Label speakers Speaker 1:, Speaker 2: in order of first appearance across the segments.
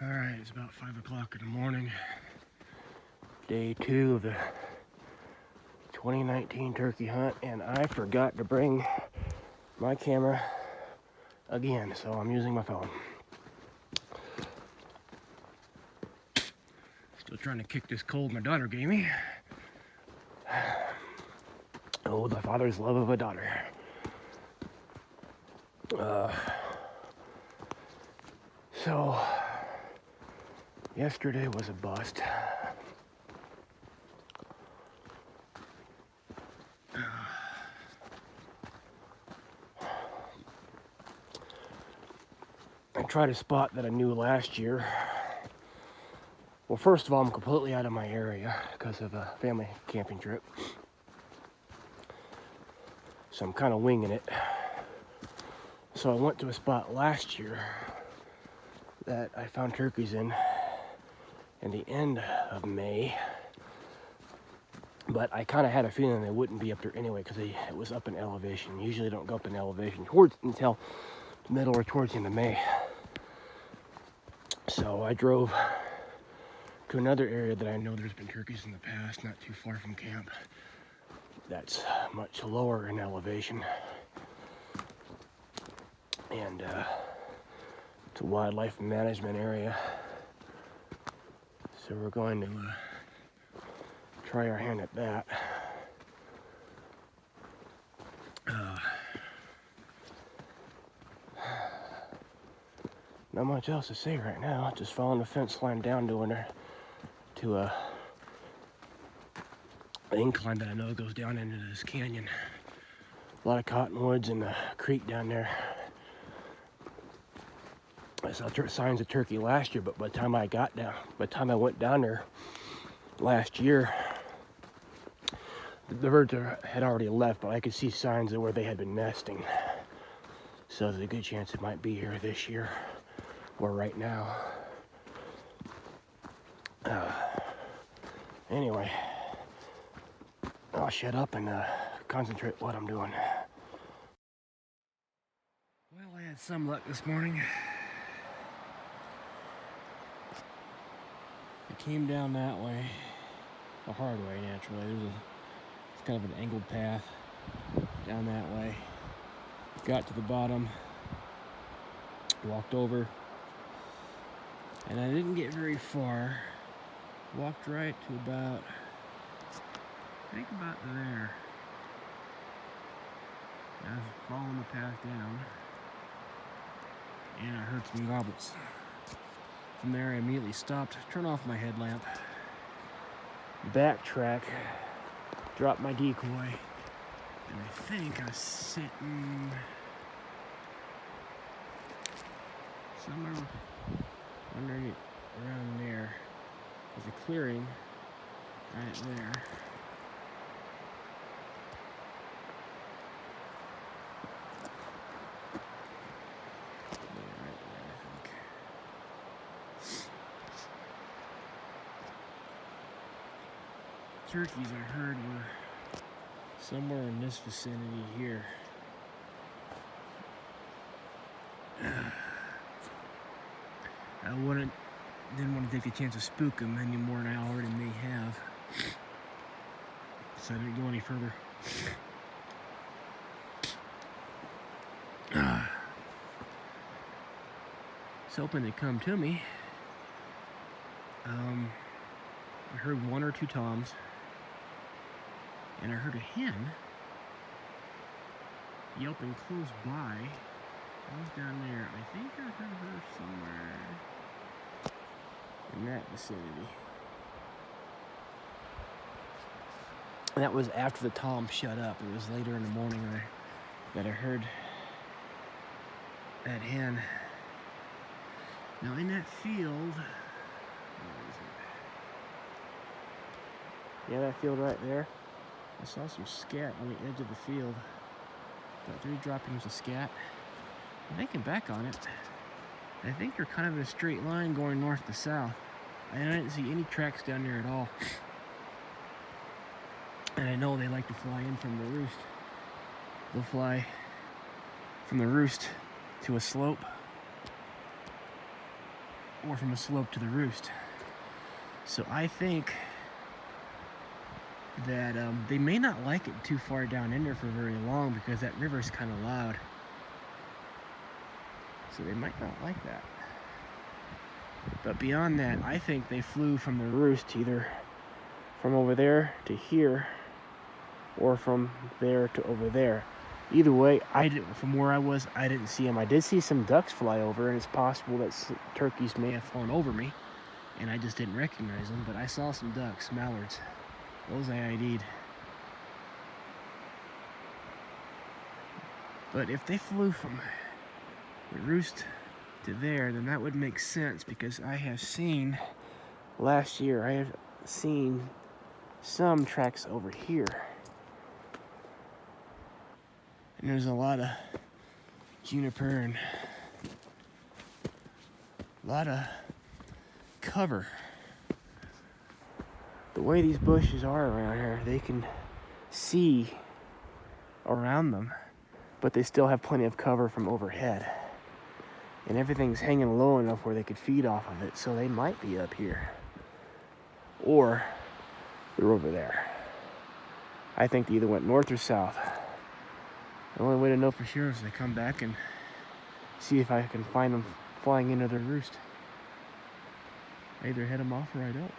Speaker 1: Alright, it's about 5 o'clock in the morning. Day 2 of the 2019 turkey hunt, and I forgot to bring my camera again, so I'm using my phone. Still trying to kick this cold my daughter gave me. Oh, the father's love of a daughter. So, yesterday was a bust. I tried a spot that I knew last year. Well, first of all, I'm completely out of my area because of a family camping trip. So I'm kind of winging it. So I went to a spot last year that I found turkeys in the end of May. But I kind of had a feeling they wouldn't be up there anyway because it was up in elevation. Usually they don't go up in elevation until the middle or towards the end of May. So I drove to another area that I know there's been turkeys in the past, not too far from camp. That's much lower in elevation. And it's a wildlife management area. So we're going to try our hand at that. Not much else to say right now. Just following the fence line down to an incline that I know goes down into this canyon. A lot of cottonwoods and the creek down there. I saw signs of turkey last year, but by the time I went down there last year, the birds had already left, but I could see signs of where they had been nesting. So there's a good chance it might be here this year or right now. Anyway, I'll shut up and concentrate what I'm doing. Well, I had some luck this morning. I came down that way, the hard way naturally. It's kind of an angled path down that way. Got to the bottom, walked over, and I didn't get very far. Walked right to about there. I was following the path down, and I heard some gobbles. From there, I immediately stopped, turned off my headlamp, backtrack, dropped my decoy, and I think I was sitting somewhere underneath, around there. There's a clearing right there. Turkeys I heard were somewhere in this vicinity here. I didn't want to take the chance to spook them any more than I already may have, so I didn't go any further. I was hoping they'd come to me. I heard one or two toms. And I heard a hen yelping close by. I was down there. I think I heard her somewhere in that vicinity. And that was after the tom shut up. It was later in the morning that I heard that hen. Now in that field, where is it? Yeah, that field right there. I saw some scat on the edge of the field. About 3 droppings of scat. I'm thinking back on it. I think they're kind of in a straight line going north to south. And I didn't see any tracks down there at all. And I know they like to fly in from the roost. They'll fly from the roost to a slope or from a slope to the roost. So I think that they may not like it too far down in there for very long because that river is kind of loud. So they might not like that. But beyond that, I think they flew from the roost either from over there to here or from there to over there. Either way, from where I was, I didn't see them. I did see some ducks fly over, and it's possible that turkeys may have flown over me, and I just didn't recognize them. But I saw some ducks, mallards. Those I ID'd. But if they flew from the roost to there, then that would make sense, because I have seen, last year, I have seen some tracks over here. And there's a lot of juniper and a lot of cover. The way these bushes are around here, they can see around them, but they still have plenty of cover from overhead. And everything's hanging low enough where they could feed off of it, so they might be up here. Or they're over there. I think they either went north or south. The only way to know for sure is to come back and see if I can find them flying into their roost. I either head them off or I don't.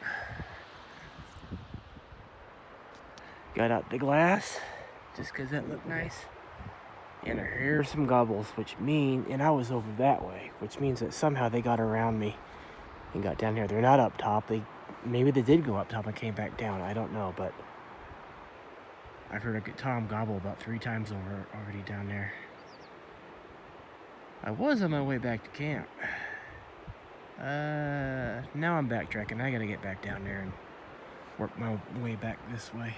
Speaker 1: Got out the glass just because that looked nice. And I hear some gobbles, and I was over that way, which means that somehow they got around me and got down here. They're not up top. Maybe they did go up top and came back down. I don't know, but I've heard a tom gobble about 3 times over already down there. I was on my way back to camp. Now I'm backtracking. I gotta get back down there and work my way back this way.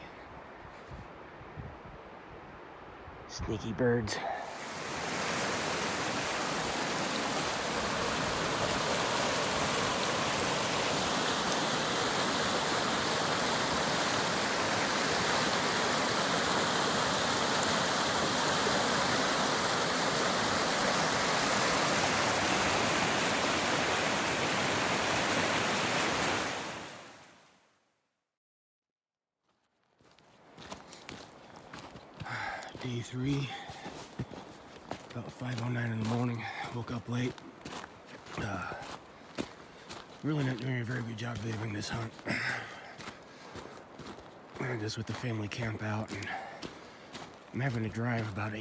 Speaker 1: Sneaky birds. Day 3, about 5:09 in the morning. Woke up late. Really not doing a very good job leaving this hunt. I'm just with the family camp out, and I'm having to drive about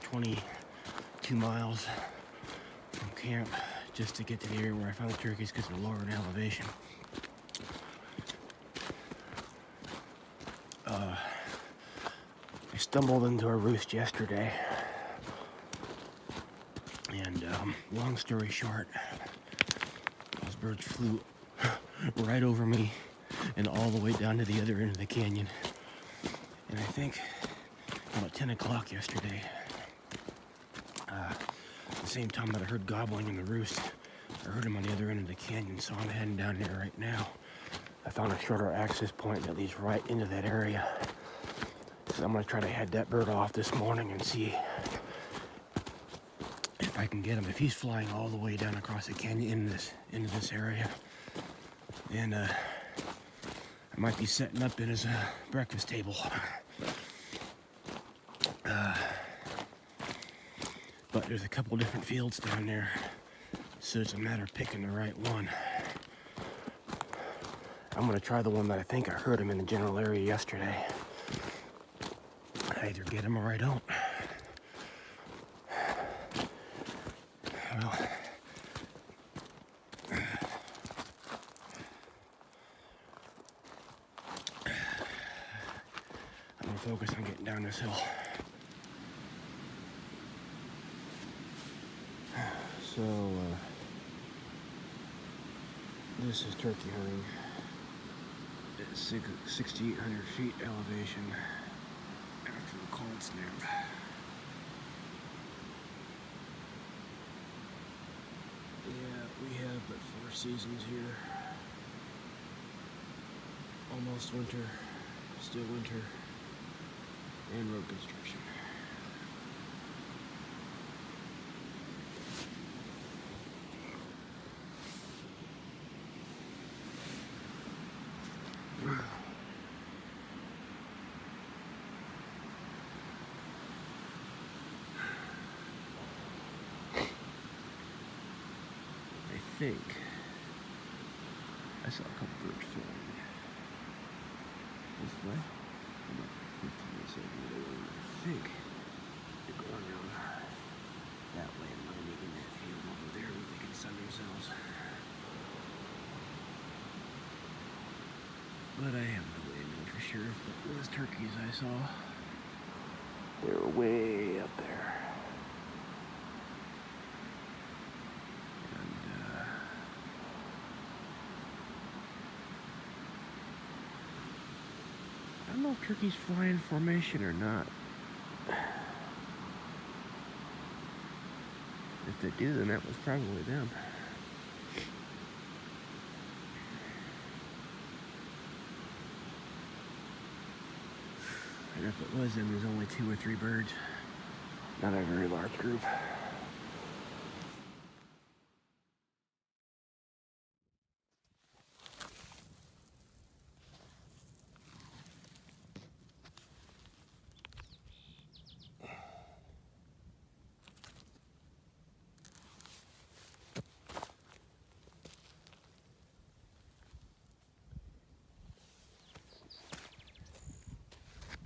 Speaker 1: 22 miles from camp just to get to the area where I found the turkeys because they're lower in elevation. I stumbled into a roost yesterday, and long story short, those birds flew right over me and all the way down to the other end of the canyon. And I think about 10 o'clock yesterday, at the same time that I heard gobbling in the roost, I heard them on the other end of the canyon, so I'm heading down there right now. I found a shorter access point that leads right into that area. So I'm gonna try to head that bird off this morning and see if I can get him. If he's flying all the way down across the canyon into this area, then I might be setting up in his breakfast table. But there's a couple different fields down there, so it's a matter of picking the right one. I'm gonna try the one that I think I heard him in the general area yesterday. I either get him or I don't. Well, I'm gonna focus on getting down this hill. So, this is turkey hunting at 6,800 feet elevation after the cold snap. Yeah, we have but 4 seasons here. Almost winter, still winter, and road construction. think. I saw a couple birds flying this way. About 15 minutes ago. I think they're going around that way and landing in that field over there where they can sun themselves. But I have no way to know for sure. But those turkeys I saw, they were way up there. I don't know if turkeys fly in formation or not. If they do, then that was probably them. And if it was them, there's only 2 or 3 birds. Not a very large group.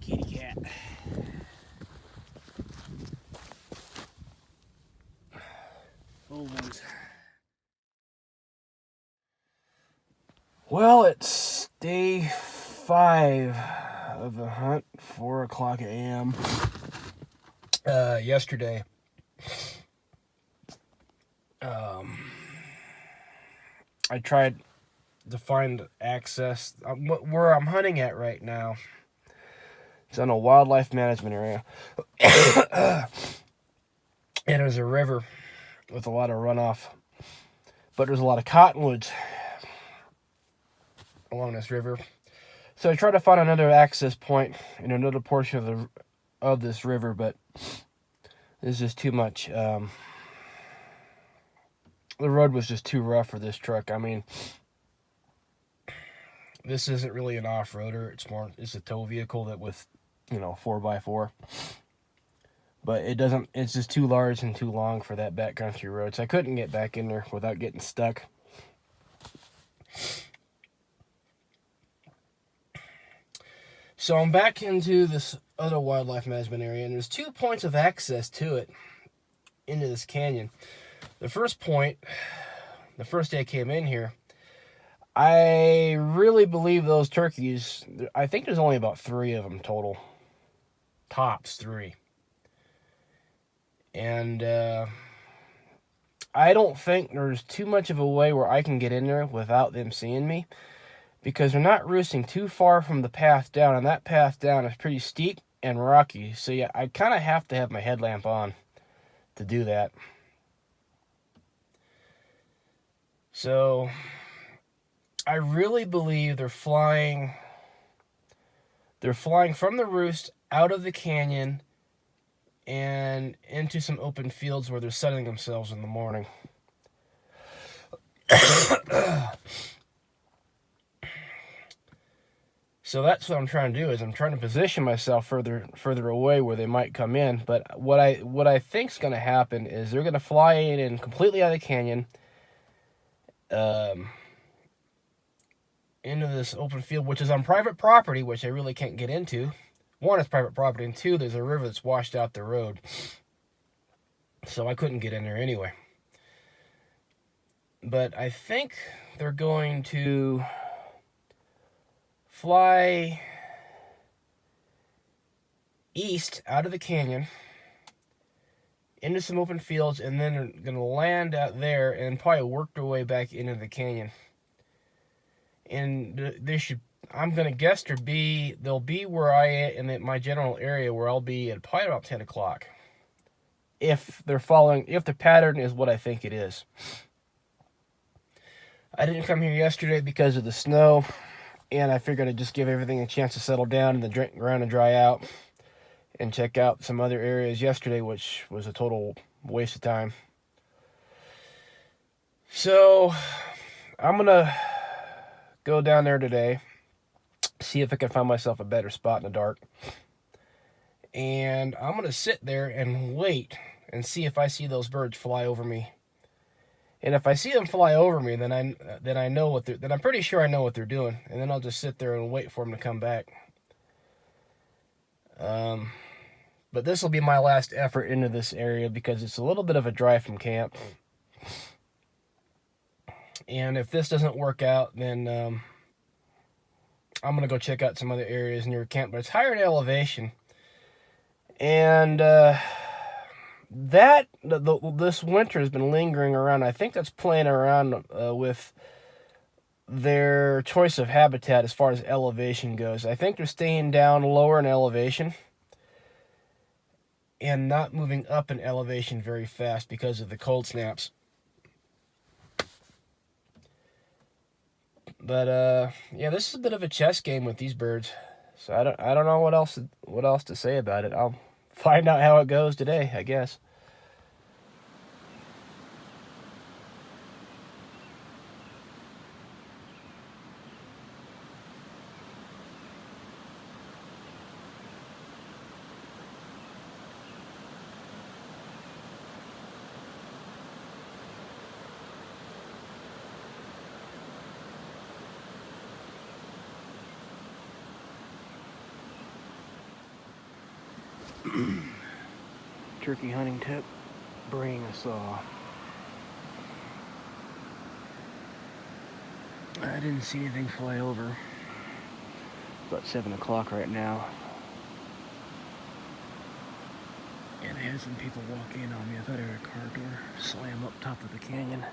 Speaker 1: Kitty cat. Old ones. Well, it's day 5 of the hunt, 4 o'clock a.m. Yesterday. I tried to find access. Where I'm hunting at right now, it's on a wildlife management area. And there's a river with a lot of runoff. But there's a lot of cottonwoods along this river. So I tried to find another access point in another portion of this river, but there's just too much. The road was just too rough for this truck. I mean, this isn't really an off-roader. It's a tow vehicle that with, 4x4. But it's just too large and too long for that backcountry road. So I couldn't get back in there without getting stuck. So I'm back into this other wildlife management area, and there's 2 points of access to it, into this canyon. The first point, the first day I came in here, I really believe those turkeys, I think there's only about 3 of them total. Tops 3. And I don't think there's too much of a way where I can get in there without them seeing me, because they're not roosting too far from the path down, and that path down is pretty steep and rocky. So yeah, I kind of have to have my headlamp on to do that. So I really believe they're flying from the roost out of the canyon and into some open fields where they're sunning themselves in the morning. So that's what I'm trying to do, is I'm trying to position myself further away where they might come in. But what I think is going to happen is they're going to fly in completely out of the canyon, into this open field, which is on private property, which I really can't get into. 1, it's private property, and 2, there's a river that's washed out the road. So I couldn't get in there anyway. But I think they're going to fly east out of the canyon into some open fields, and then they're going to land out there and probably work their way back into the canyon. And I'm going to guess they'll be where I am in my general area, where I'll be at probably about 10 o'clock. If the pattern is what I think it is. I didn't come here yesterday because of the snow, and I figured I'd just give everything a chance to settle down and the ground to dry out, and check out some other areas yesterday, which was a total waste of time. So I'm going to go down there today, see if I can find myself a better spot in the dark. And I'm going to sit there and wait and see if I see those birds fly over me. And if I see them fly over me, then I know what they're. Then I'm pretty sure I know what they're doing, and then I'll just sit there and wait for them to come back. But this will be my last effort into this area because it's a little bit of a drive from camp. And if this doesn't work out, then I'm gonna go check out some other areas near camp. But it's higher in elevation, and this winter has been lingering around. I think that's playing around with their choice of habitat as far as elevation goes. I think they're staying down lower in elevation and not moving up in elevation very fast because of the cold snaps. But yeah, this is a bit of a chess game with these birds. So I don't know what else to say about it. I'll find out how it goes today, I guess. Turkey hunting tip, bring a saw. I didn't see anything fly over. It's about 7 o'clock right now. And I had some people walk in on me. I thought I heard a car door slam up top of the canyon.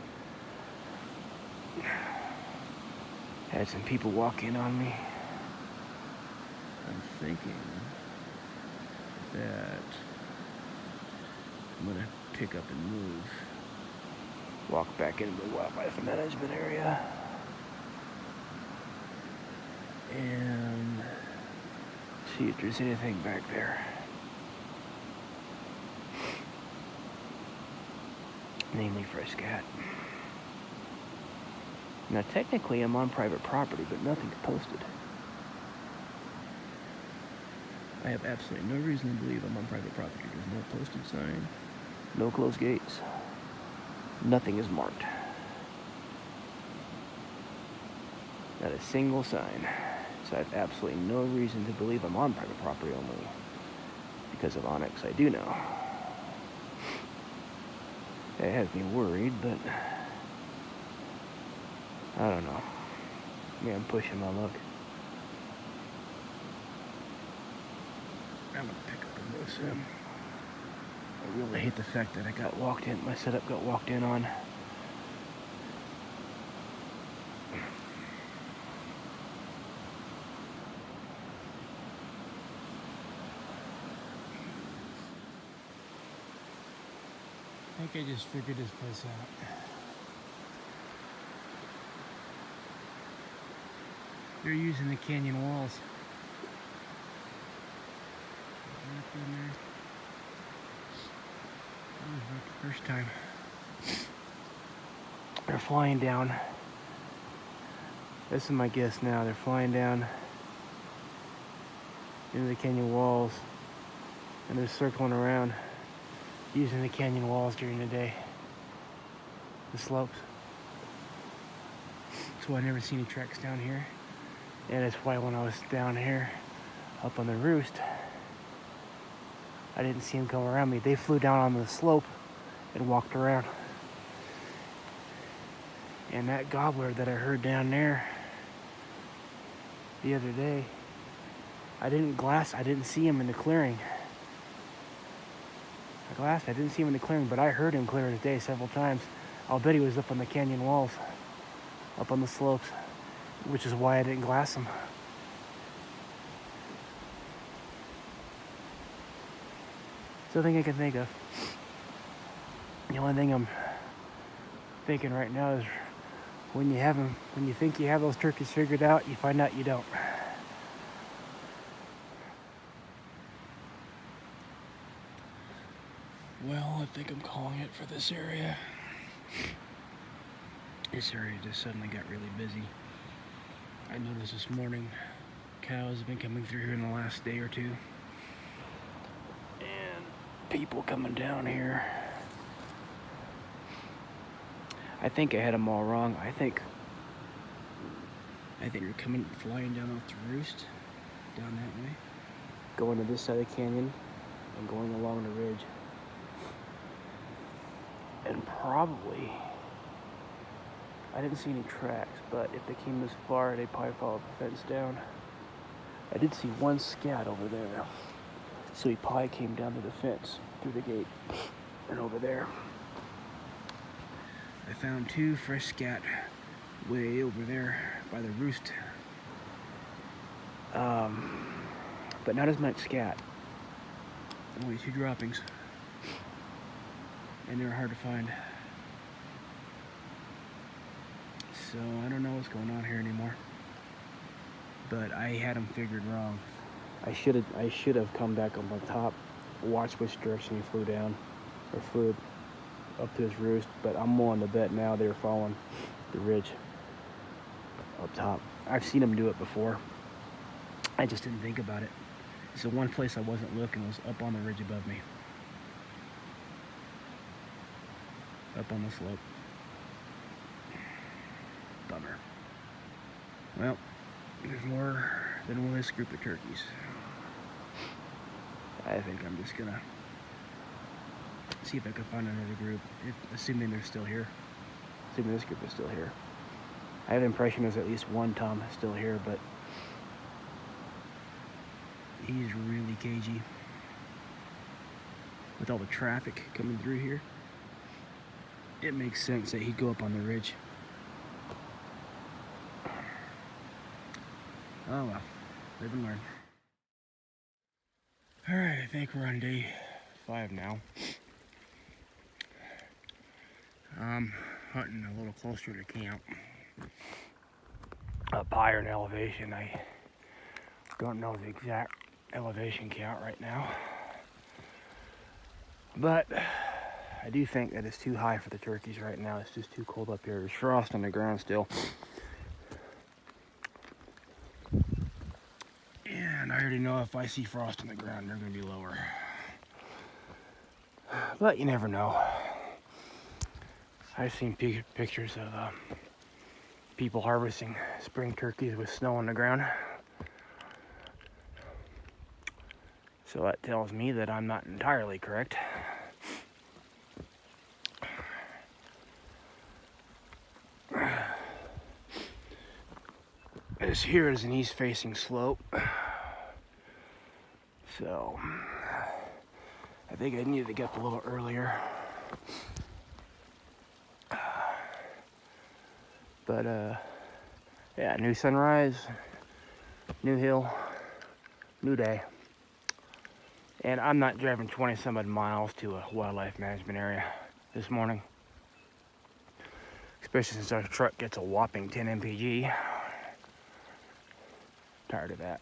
Speaker 1: Had some people walk in on me. I'm thinking that I'm gonna pick up and move. Walk back into the wildlife management area. And see if there's anything back there. Namely for a scat. Now technically I'm on private property, but nothing's posted. I have absolutely no reason to believe I'm on private property. There's no posted sign, no closed gates. Nothing is marked. Not a single sign. So I have absolutely no reason to believe I'm on private property only because of Onyx. I do know. It has me worried, but I don't know. Maybe I'm pushing my luck. I'm gonna pick up and move soon. I really hate the fact that I got walked in. My setup got walked in on. I think I just figured this place out. They're using the canyon walls. In there. Not the first time. They're flying down. This is my guess now. They're flying down into the canyon walls, and they're circling around using the canyon walls during the day. The slopes. That's why I never see any tracks down here. And that's why when I was down here, up on the roost, I didn't see them come around me. They flew down on the slope and walked around. And that gobbler that I heard down there the other day, I didn't see him in the clearing. I didn't see him in the clearing, but I heard him clear as day several times. I'll bet he was up on the canyon walls, up on the slopes, which is why I didn't glass him. It's the thing I can think of. The only thing I'm thinking right now is when you think you have those turkeys figured out, you find out you don't. Well, I think I'm calling it for this area. This area just suddenly got really busy. I noticed this morning cows have been coming through here in the last day or two. And people coming down here. I think I had them all wrong. I think they're flying down off the roost, down that way, going to this side of the canyon, and going along the ridge. And probably, I didn't see any tracks, but if they came this far, they'd probably follow the fence down. I did see one scat over there, so he probably came down to the fence, through the gate, and over there. I found 2 fresh scat way over there by the roost. But not as much scat. Only 2 droppings. And they're hard to find. So I don't know what's going on here anymore. But I had them figured wrong. I should have come back on the top, watched which direction he flew down, or flew up to his roost, but I'm willing to bet now they were following the ridge up top. I've seen them do it before. I just didn't think about it. So one place I wasn't looking was up on the ridge above me. Up on the slope. Bummer. Well, there's more than this group of turkeys. I think I'm just gonna see if I can find another group, assuming they're still here. Assuming this group is still here. I have the impression there's at least one Tom still here, but he's really cagey. With all the traffic coming through here, it makes sense that he'd go up on the ridge. Oh well, live and learn. Alright, I think we're on day 5 now. I'm hunting a little closer to camp. Up higher in elevation. I don't know the exact elevation count right now. But I do think that it's too high for the turkeys right now. It's just too cold up here. There's frost on the ground still. And I already know if I see frost on the ground, they're going to be lower. But you never know. I've seen pictures of people harvesting spring turkeys with snow on the ground. So that tells me that I'm not entirely correct. This here is an east-facing slope. So I think I needed to get up a little earlier. But yeah, new sunrise, new hill, new day. And I'm not driving 20-some odd miles to a wildlife management area this morning. Especially since our truck gets a whopping 10 mpg. Tired of that.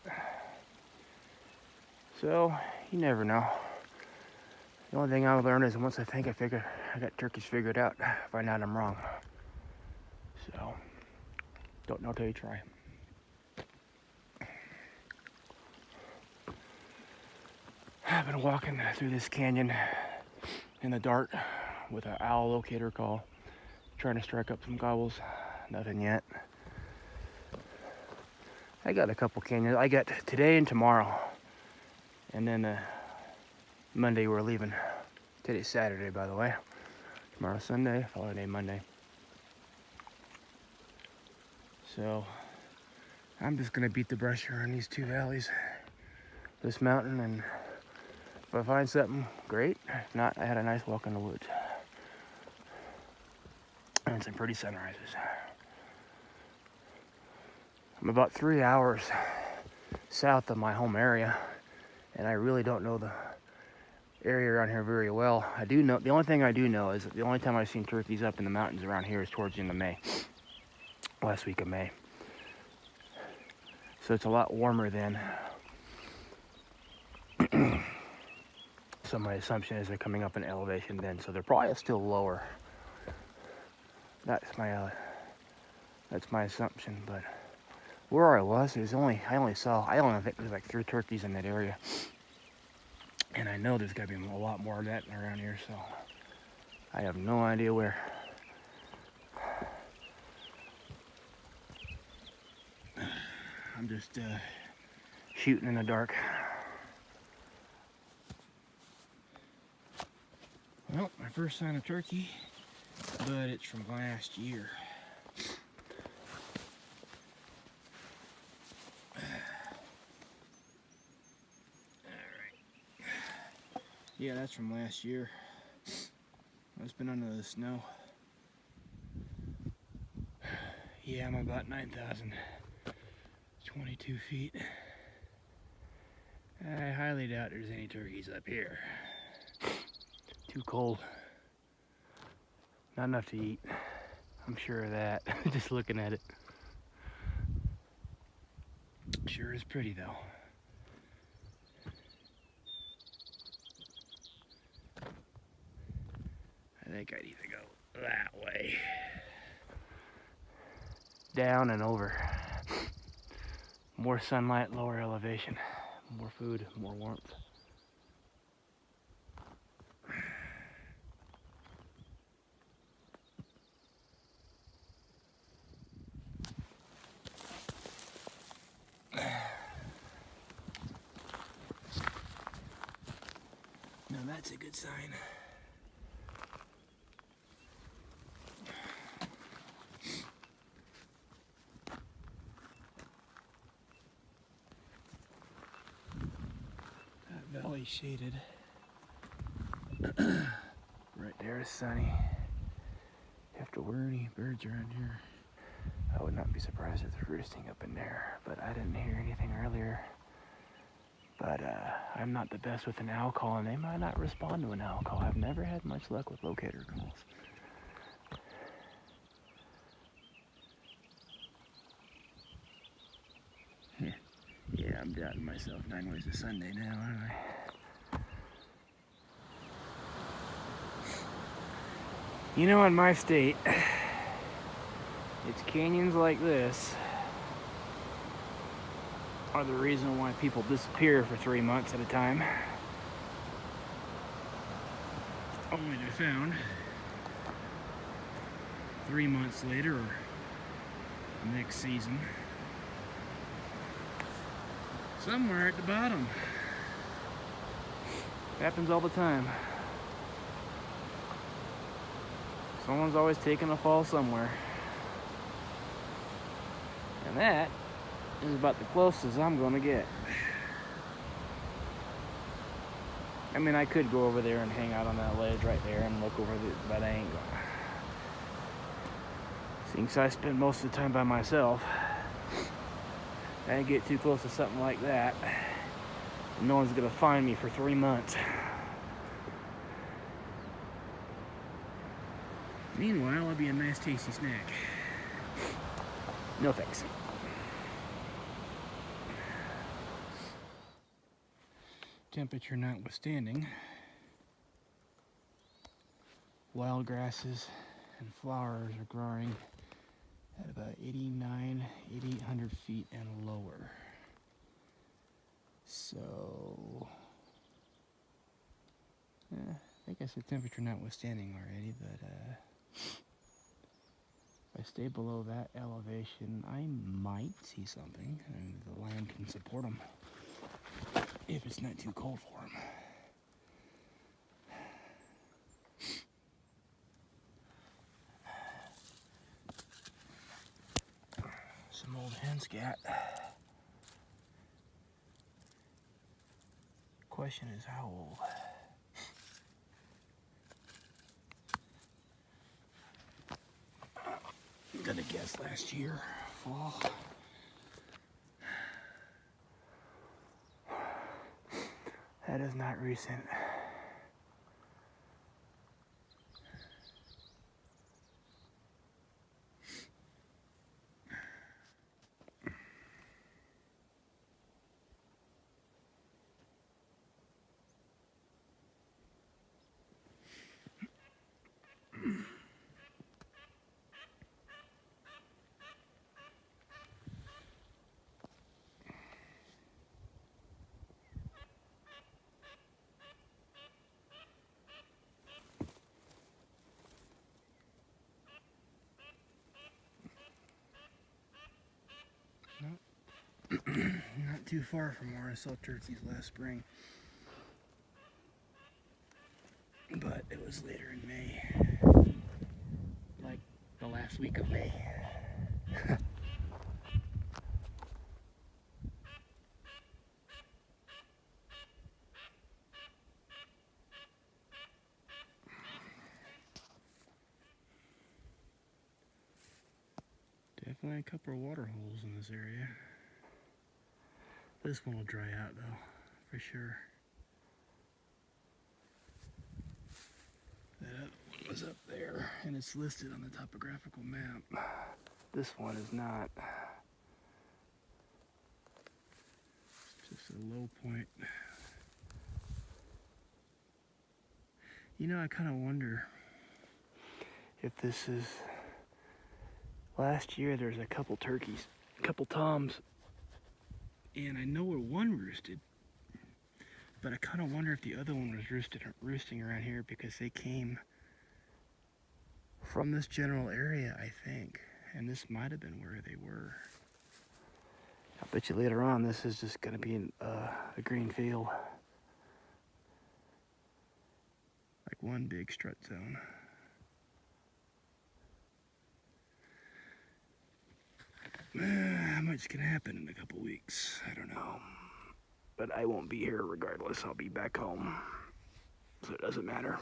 Speaker 1: So, you never know. The only thing I've learned is once I got turkeys figured out, find out I'm wrong. So, don't know till you try. I've been walking through this canyon in the dark with an owl locator call, trying to strike up some gobbles. Nothing yet. I got a couple canyons. I got today and tomorrow. And then Monday we're leaving. Today's Saturday, by the way. Tomorrow's Sunday, following day Monday. So I'm just gonna beat the brush around these 2 valleys, this mountain, and if I find something, great. If not, I had a nice walk in the woods. And some pretty sunrises. I'm about 3 hours south of my home area, and I really don't know the area around here very well. I do know, the only thing I do know is that the only time I've seen turkeys up in the mountains around here is towards the end of May. Last week of May. So it's a lot warmer then. So my assumption is they're coming up in elevation then, so they're probably still lower. That's my assumption, but where I was, I only think there's like 3 turkeys in that area. And I know there's gotta be a lot more of that around here, so I have no idea where. I'm just shooting in the dark. Well, my first sign of turkey, but it's from last year. Yeah, that's from last year. It's been under the snow. Yeah, I'm about 9,022 feet. I highly doubt there's any turkeys up here. Too cold. Not enough to eat. I'm sure of that, just looking at it. Sure is pretty though. I think I'd either go that way. Down and over. More sunlight, lower elevation. More food, more warmth. Now that's a good sign. That valley shaded. Right there is sunny. If there were any birds around here, I would not be surprised if they're roosting up in there, but I didn't hear anything earlier. But I'm not the best with an owl call, and they might not respond to an owl call. I've never had much luck with locator calls. Yeah, I'm doubting myself 9 ways to Sunday now, aren't I? You know, in my state, it's canyons like this are the reason why people disappear for 3 months at a time. Only to be found 3 months later or next season somewhere at the bottom. Happens all the time. Someone's always taking a fall somewhere. And that is about the closest I'm gonna get. I mean, I could go over there and hang out on that ledge right there and look over the, but I ain't gonna. Since I spend most of the time by myself, I get too close to something like that, no one's gonna find me for 3 months. Meanwhile, I'll be a nice tasty snack. No thanks. Temperature notwithstanding, wild grasses and flowers are growing at about 8,800 feet and lower. So, I think I said temperature notwithstanding already, but if I stay below that elevation, I might see something, and the land can support them if it's not too cold for them. Some old hen scat. Question is how old? I'm gonna guess last year, fall. That is not recent. too far from where I saw turkeys last spring. But it was later in May. Like the last week of May. Definitely a couple of water holes in this area. This one will dry out though, for sure. That other one was up there, and it's listed on the topographical map. This one is not. It's just a low point. You know, I kind of wonder if this is. Last year there was a couple turkeys, a couple toms, and I know where one roosted, but I kind of wonder if the other one was roosting around here because they came from this general area, I think, and this might have been where they were. I bet you later on this is just going to be a green field, like one big strut zone. How much can happen in a couple weeks? I don't know. But I won't be here regardless. I'll be back home. So it doesn't matter.